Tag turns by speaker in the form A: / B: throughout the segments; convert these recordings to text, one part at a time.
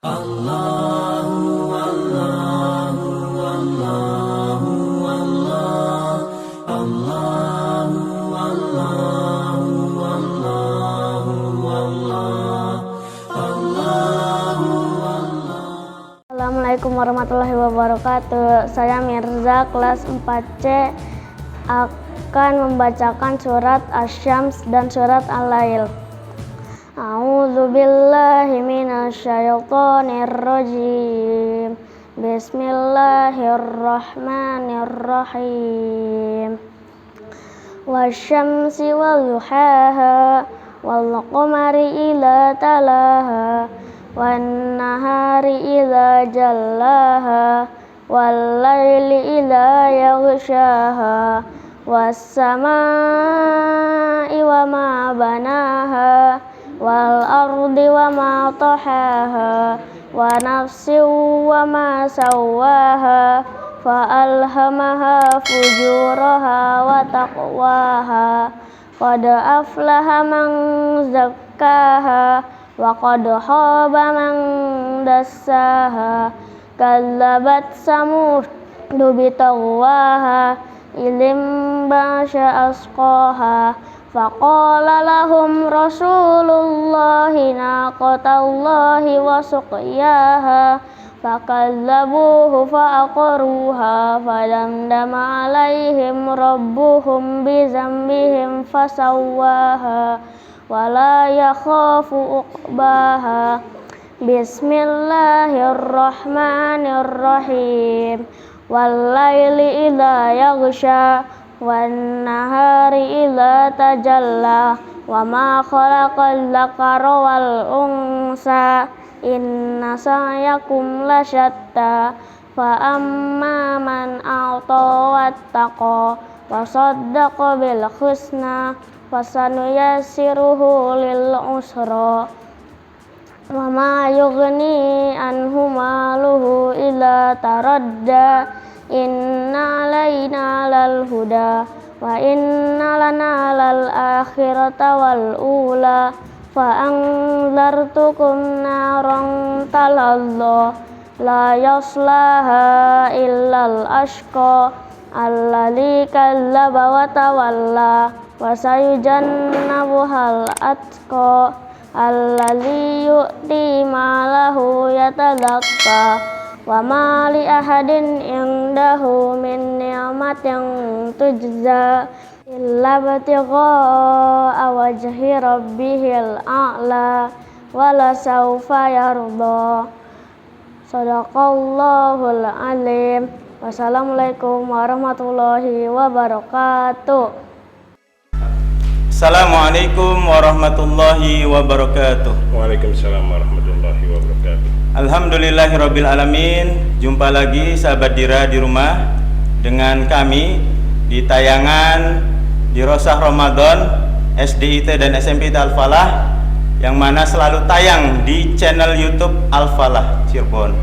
A: Assalamualaikum warahmatullahi wabarakatuh. Saya Mirza, kelas 4C, akan membacakan surat Asy-Syams dan surat Al-Lail. A'udzubillahi minasyaitonirrajim. Bismillahirrahmanirrahim. Wasyamsi waduhaha wal qamari idza talaha wan nahari idza jallaha wal laili idza yaghshaha was samaa'i wa ma banaha wal ardi wa ma tahaha wa nafsin wa ma sawwaha fa alhamaha fujuraha wa taqwaha qad aflaha man zakkaha wa qad khaba man dassaha kadzabat samud bitaghwaha idzim basya asqaha faqala lahum rasulullahi naqatallahi wa suqyaha fakadzabuhu fa'aqaruha fadamdama alaihim rabbuhum bizambihim fasawwaha wala yakhafu uqbaha. Bismillahirrahmanirrahim. Wal-laili idza yaghsha wan nahari idza tajalla wa ma khalaqal dzakara wal unsa inna sa'yakum lasyatta fa amma man a'ta wattaqa wa saddaqa bil husna fasanuyassiruhu lil usra wa ma yughni anhu maluhu idza taradda inna alaina lal huda wa inna lana lal akhirata wal ula fa anzartukum naran talazza la yaslaha illal ashqa alladzi kadzdzaba wa tawalla wa sayujannabuhal atqa alladzi yu'ti malahu yatazakka wa ma li ahadin indahu min ni'matin tujza illa batigha'a wajhi rabbihil a'la wa la sawfa yarda. Shadaqallahul azim. Wassalamualaikum warahmatullahi wabarakatuh.
B: Assalamualaikum warahmatullahi wabarakatuh.
C: Waalaikumsalam warahmatullahi wabarakatuh.
B: Alhamdulillahirabbil alamin. Jumpa lagi sahabat Dira di rumah dengan kami di tayangan di Rosah Ramadan SDIT dan SMP Al-Falah yang mana selalu tayang di channel YouTube Al-Falah Cirebon.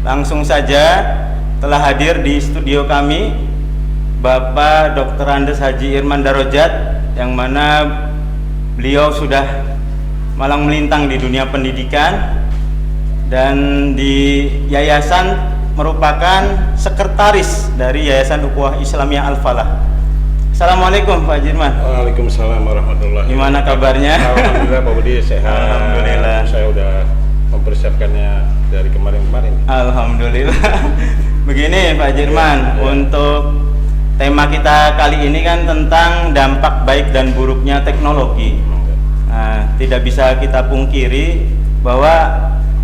B: Langsung saja telah hadir di studio kami Bapak Dr. Andes Haji Irman Darajat, yang mana beliau sudah malang melintang di dunia pendidikan dan di yayasan merupakan sekretaris dari Yayasan Ukhuwah Islamiyah Al-Falah. Assalamualaikum Pak Haji Irman.
C: Waalaikumsalam warahmatullahi wabarakatuh.
B: Gimana kabarnya?
C: Alhamdulillah Pak Budi sehat.
B: Alhamdulillah.
C: Saya udah mempersiapkannya dari kemarin-kemarin.
B: Alhamdulillah. Begini Pak Haji Irman, untuk tema kita kali ini kan tentang dampak baik dan buruknya teknologi. Nah, tidak bisa kita pungkiri bahwa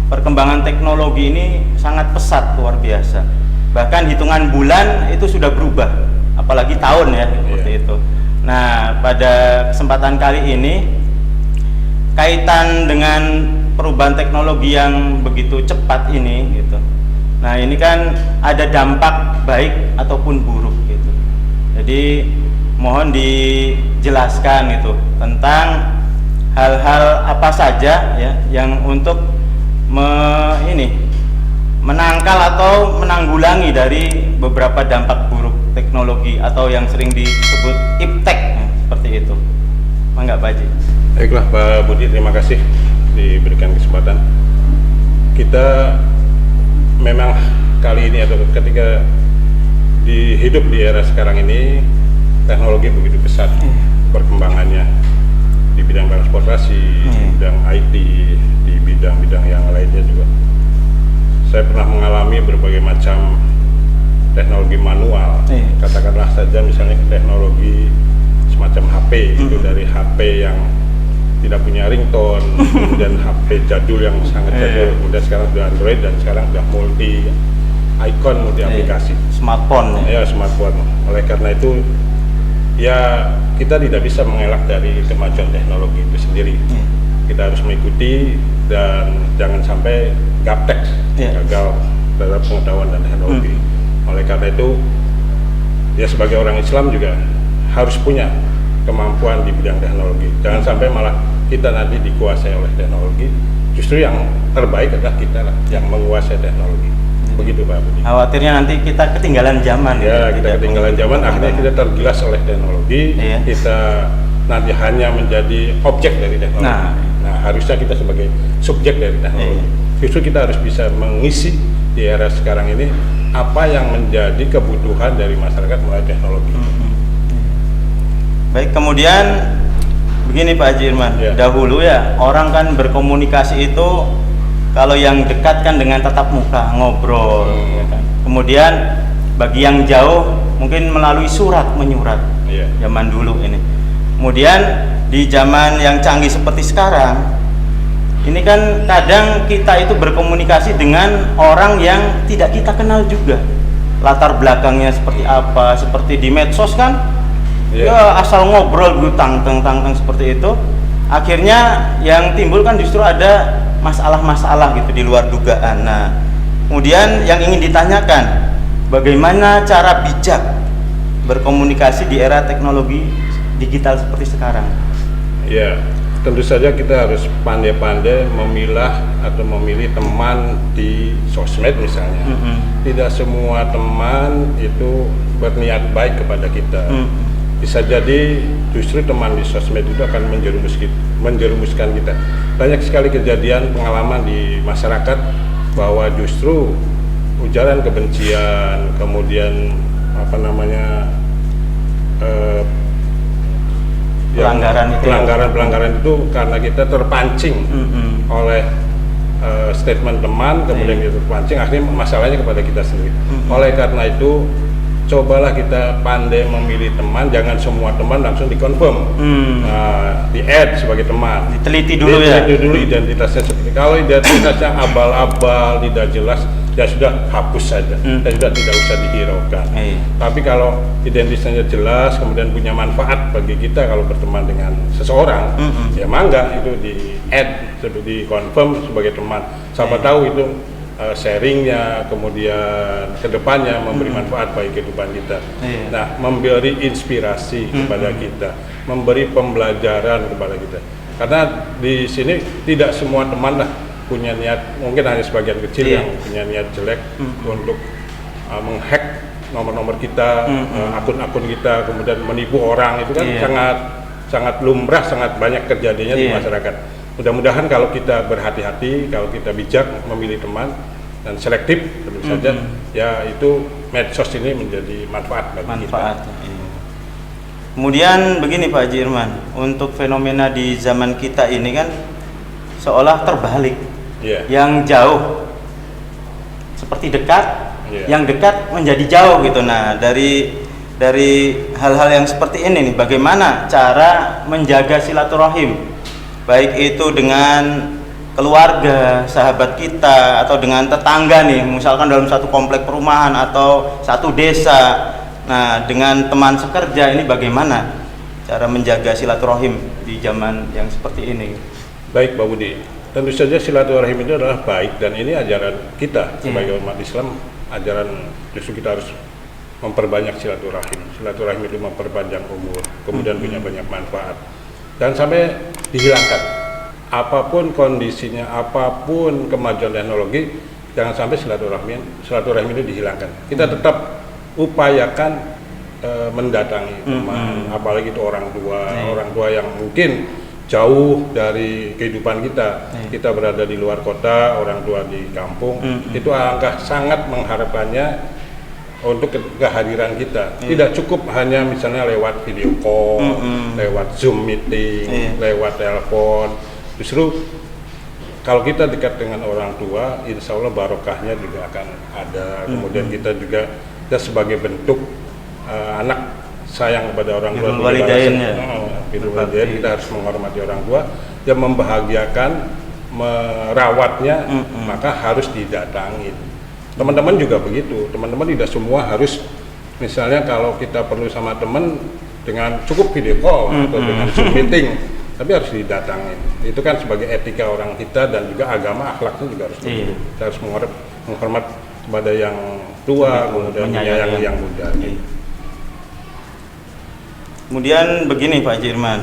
B: perkembangan teknologi ini sangat pesat, luar biasa. Bahkan hitungan bulan itu sudah berubah, apalagi tahun ya, seperti itu. Nah, pada kesempatan kali ini kaitan dengan perubahan teknologi yang begitu cepat ini gitu. Nah, ini kan ada dampak baik ataupun buruk gitu. Jadi mohon dijelaskan itu tentang hal-hal apa saja ya yang untuk menangkal atau menanggulangi dari beberapa dampak buruk teknologi atau yang sering disebut iptek ya, seperti itu. Mangga Pak Haji.
C: Baiklah Pak Budi, terima kasih diberikan kesempatan. kita memang kali ini atau ketika hidup di era sekarang ini, teknologi begitu pesat perkembangannya di bidang transportasi, di bidang IT, di bidang-bidang yang lainnya juga. Saya pernah mengalami berbagai macam teknologi manual, katakanlah saja misalnya teknologi semacam HP, itu dari HP yang tidak punya ringtone, kemudian HP jadul yang sangat jadul, kemudian sekarang sudah Android dan sekarang sudah multi icon, multi aplikasi.
B: Smartphone.
C: Ya, smartphone. Oleh karena itu, ya kita tidak bisa mengelak dari kemajuan teknologi itu sendiri. Kita harus mengikuti dan jangan sampai gaptek, gagal terhadap pengetahuan dan teknologi. Oleh karena itu, ya sebagai orang Islam juga harus punya kemampuan di bidang teknologi. Jangan sampai malah kita nanti dikuasai oleh teknologi. Justru yang terbaik adalah kita lah yang menguasai teknologi. Begitu Pak Budi.
B: Khawatirnya nanti kita ketinggalan zaman.
C: Ya, kita ketinggalan zaman, akhirnya kita tergilas oleh teknologi. Kita nanti hanya menjadi objek dari teknologi. Nah, harusnya kita sebagai subjek dari teknologi. Justru kita harus bisa mengisi di era sekarang ini apa yang menjadi kebutuhan dari masyarakat melalui teknologi.
B: Baik, kemudian begini Pak Haji Irman, dahulu ya orang kan berkomunikasi itu kalau yang dekat kan dengan tatap muka, ngobrol, ya kan? Kemudian bagi yang jauh mungkin melalui surat menyurat, zaman dulu ini. Kemudian di zaman yang canggih seperti sekarang, ini kan kadang kita itu berkomunikasi dengan orang yang tidak kita kenal juga, latar belakangnya seperti apa, seperti di medsos kan. Ya asal ngobrol gitu tang seperti itu, akhirnya yang timbul kan justru ada masalah-masalah gitu di luar dugaan. Nah, kemudian yang ingin ditanyakan, bagaimana cara bijak berkomunikasi di era teknologi digital seperti sekarang?
C: Ya, tentu saja kita harus pandai-pandai memilah atau memilih teman di sosmed misalnya. Tidak semua teman itu berniat baik kepada kita. Bisa jadi justru teman di sosmed itu akan menjerumuskan kita. Banyak sekali kejadian pengalaman di masyarakat bahwa justru ujaran kebencian, kemudian pelanggaran itu karena kita terpancing oleh statement teman, kemudian kita terpancing, akhirnya masalahnya kepada kita sendiri. Oleh karena itu, cobalah kita pandai memilih teman, jangan semua teman langsung dikonfirm, di-add sebagai teman.
B: Diteliti dulu
C: dulu identitasnya seperti. Kalau identitasnya abal-abal, tidak jelas, ya sudah hapus saja, dan sudah tidak usah dihiraukan. Tapi kalau identitasnya jelas, kemudian punya manfaat bagi kita kalau berteman dengan seseorang, ya mangga itu di-add, di-confirm sebagai teman. Siapa tahu itu sharingnya, kemudian kedepannya memberi manfaat bagi kehidupan kita. Nah, memberi inspirasi kepada kita, memberi pembelajaran kepada kita. Karena di sini tidak semua teman lah punya niat, mungkin hanya sebagian kecil yang punya niat jelek untuk menghack nomor-nomor kita, akun-akun kita, kemudian menipu orang. Itu kan sangat lumrah, sangat banyak kejadiannya di masyarakat. Mudah-mudahan kalau kita berhati-hati, kalau kita bijak memilih teman dan selektif tentu saja, ya itu medsos ini menjadi manfaat bagi kita.
B: Kemudian begini Pak Haji Irman, untuk fenomena di zaman kita ini kan seolah terbalik. Yang jauh seperti dekat, yang dekat menjadi jauh gitu. Nah, dari hal-hal yang seperti ini nih, bagaimana cara menjaga silaturahim? Baik itu dengan keluarga, sahabat kita, atau dengan tetangga nih, misalkan dalam satu komplek perumahan atau satu desa. Nah, dengan teman sekerja ini bagaimana cara menjaga silaturahim di zaman yang seperti ini?
C: Baik Pak Budi, tentu saja silaturahim itu adalah baik, dan ini ajaran kita sebagai umat Islam. Ajaran justru kita harus memperbanyak silaturahim. Silaturahim itu memperpanjang umur, kemudian punya banyak manfaat. Dan sampai dihilangkan, apapun kondisinya, apapun kemajuan teknologi, jangan sampai silaturahim itu dihilangkan. Kita tetap upayakan mendatangi teman, apalagi itu orang tua yang mungkin jauh dari kehidupan kita. Kita berada di luar kota, orang tua di kampung. Itu alangkah sangat mengharapkannya untuk kehadiran kita. Tidak cukup hanya misalnya lewat video call, lewat Zoom meeting, lewat telepon. Justru kalau kita dekat dengan orang tua, insya Allah barokahnya juga akan ada. Kemudian kita juga sebagai bentuk anak sayang kepada orang tua, kita harus menghormati orang tua, yang membahagiakan, merawatnya, maka harus didatangin. Teman-teman juga begitu, teman-teman tidak semua harus, misalnya kalau kita perlu sama teman dengan cukup video call atau dengan Zoom meeting, tapi harus didatangin. Itu kan sebagai etika orang kita dan juga agama, akhlaknya juga harus begitu. Kita harus menghormat kepada yang tua, kemudian menyayangi yang muda.
B: Kemudian begini Pak Haji Irman,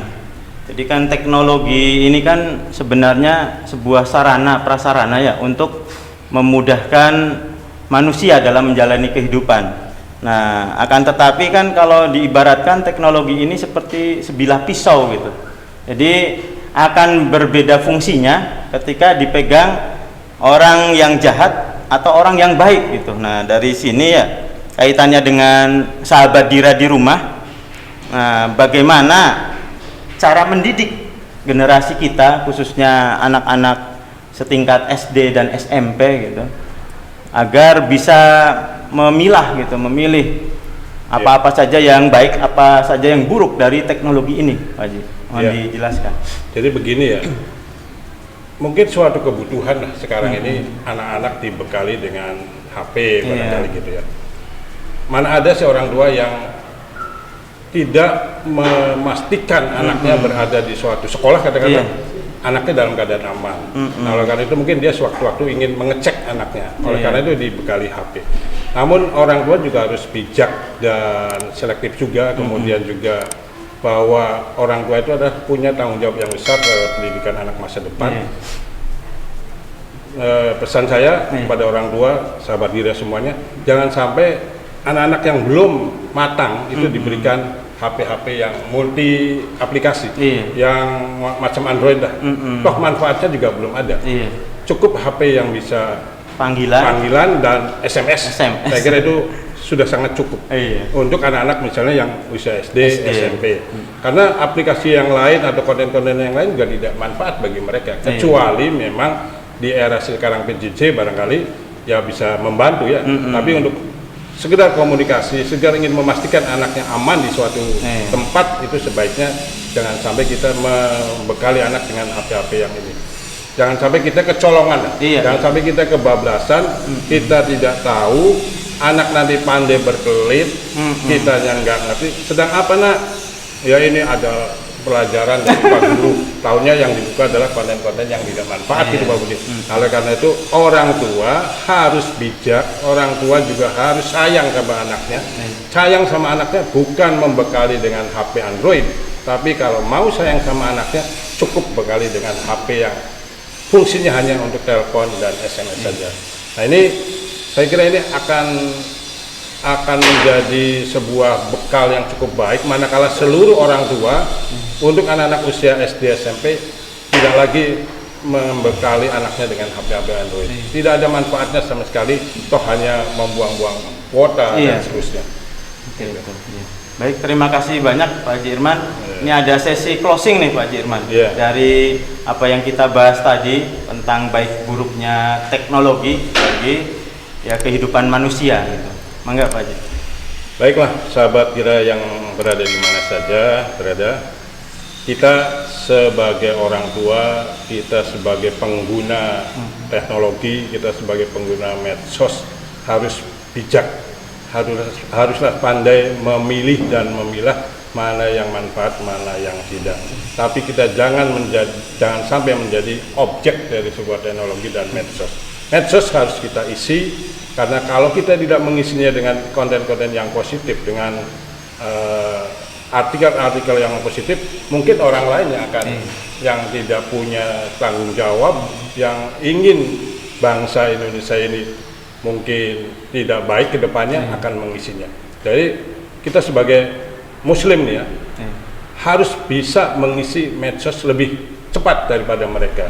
B: jadi kan teknologi ini kan sebenarnya sebuah sarana prasarana ya untuk memudahkan manusia dalam menjalani kehidupan. Nah, akan tetapi kan kalau diibaratkan teknologi ini seperti sebilah pisau gitu. Jadi akan berbeda fungsinya ketika dipegang orang yang jahat atau orang yang baik gitu. Nah, dari sini ya kaitannya dengan sahabat Dira di rumah. Nah, bagaimana cara mendidik generasi kita, khususnya anak-anak setingkat SD dan SMP gitu, agar bisa memilah gitu, memilih apa-apa saja yang baik, apa saja yang buruk dari teknologi ini, Pak Haji. Mohon dijelaskan.
C: Jadi begini ya, mungkin suatu kebutuhan lah sekarang ini anak-anak dibekali dengan HP barangkali gitu ya. Mana ada seorang tua yang tidak memastikan anaknya berada di suatu sekolah, katakanlah anaknya dalam keadaan aman. Nah, oleh karena itu mungkin dia sewaktu-waktu ingin mengecek anaknya. Oleh karena itu dibekali HP. Namun orang tua juga harus bijak dan selektif juga. Kemudian juga bahwa orang tua itu adalah punya tanggung jawab yang besar terhadap pendidikan anak masa depan. Pesan saya kepada orang tua, sahabat Dira semuanya, jangan sampai anak-anak yang belum matang itu diberikan HP-HP yang multi aplikasi, yang macam Android dah. Toh manfaatnya juga belum ada. Cukup HP yang bisa panggilan dan SMS. Saya kira itu sudah sangat cukup untuk anak-anak misalnya yang usia SD, SMP. Karena aplikasi yang lain atau konten-konten yang lain juga tidak manfaat bagi mereka. Kecuali memang di era sekarang PJJ barangkali ya bisa membantu ya. Tapi untuk sekedar komunikasi, sekedar ingin memastikan anaknya aman di suatu tempat, itu sebaiknya jangan sampai kita membekali anak dengan HP-HP yang ini. Jangan sampai kita kecolongan, jangan sampai kita kebablasan, kita tidak tahu, anak nanti pandai berkelit, kita yang nggak ngerti. Sedang apa nak? Ya ini ada pelajaran dari Pak Guru, tahunnya yang dibuka adalah konten-konten yang tidak manfaat gitu Pak Budi. Oleh karena itu orang tua harus bijak, orang tua juga harus sayang sama anaknya. Sayang sama anaknya bukan membekali dengan HP Android, tapi kalau mau sayang sama anaknya cukup bekali dengan HP yang fungsinya hanya untuk telepon dan SMS saja. Nah ini saya kira ini akan menjadi sebuah bekal yang cukup baik manakala seluruh orang tua untuk anak-anak usia SD SMP tidak lagi membekali anaknya dengan HP-HP Android. Tidak ada manfaatnya sama sekali, toh hanya membuang-buang kuota dan seterusnya.
B: Baik, terima kasih banyak Pak Haji Irman. Ini ada sesi closing nih Pak Haji Irman. Dari apa yang kita bahas tadi tentang baik buruknya teknologi bagi kehidupan manusia gitu. Mangga Pak Haji.
C: Baiklah sahabat Dira yang berada di mana saja berada, kita sebagai orang tua, kita sebagai pengguna teknologi, kita sebagai pengguna medsos harus bijak, haruslah pandai memilih dan memilah mana yang manfaat, mana yang tidak. Tapi kita jangan sampai menjadi objek dari sebuah teknologi dan medsos. Medsos harus kita isi, karena kalau kita tidak mengisinya dengan konten-konten yang positif, dengan artikel-artikel yang positif, mungkin orang lain yang tidak punya tanggung jawab, yang ingin bangsa Indonesia ini mungkin tidak baik ke depannya akan mengisinya. Jadi kita sebagai muslim nih ya, harus bisa mengisi medsos lebih cepat daripada mereka.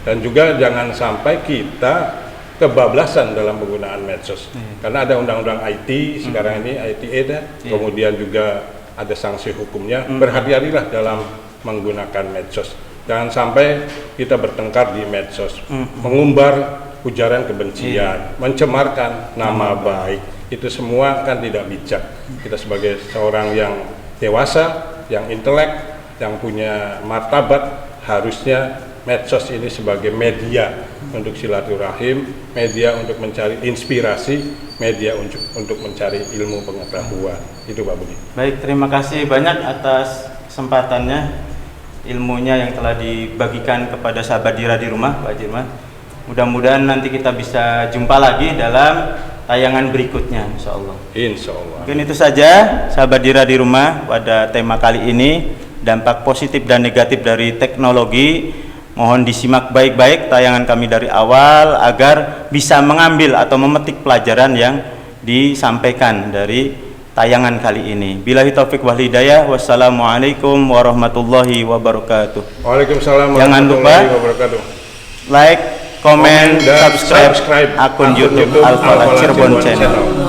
C: Dan juga jangan sampai kita kebablasan dalam penggunaan medsos. Karena ada undang-undang IT sekarang ini, ITE, kemudian juga ada sanksi hukumnya. Berhati-hatilah dalam menggunakan medsos. Jangan sampai kita bertengkar di medsos, mengumbar ujaran kebencian, mencemarkan nama baik. Itu semua kan tidak bijak. Kita sebagai seorang yang dewasa, yang intelek, yang punya martabat, harusnya medsos ini sebagai media untuk silaturahim, media untuk mencari inspirasi, media untuk mencari ilmu pengetahuan. Itu Pak Budi.
B: Baik, terima kasih banyak atas kesempatannya, ilmunya yang telah dibagikan kepada sahabat Dira di rumah, Pak Jirman. Mudah-mudahan nanti kita bisa jumpa lagi dalam tayangan berikutnya, insya Allah.
C: Insya Allah.
B: Mungkin itu saja sahabat Dira di rumah pada tema kali ini, dampak positif dan negatif dari teknologi. Mohon disimak baik-baik tayangan kami dari awal agar bisa mengambil atau memetik pelajaran yang disampaikan dari tayangan kali ini. Billahi taufik wal hidayah. Wassalamualaikum warahmatullahi wabarakatuh.
C: Waalaikumsalam
B: Jangan lupa
C: warahmatullahi wabarakatuh.
B: Like, komen,
C: dan
B: subscribe akun YouTube Al-Falah Cirebon Channel.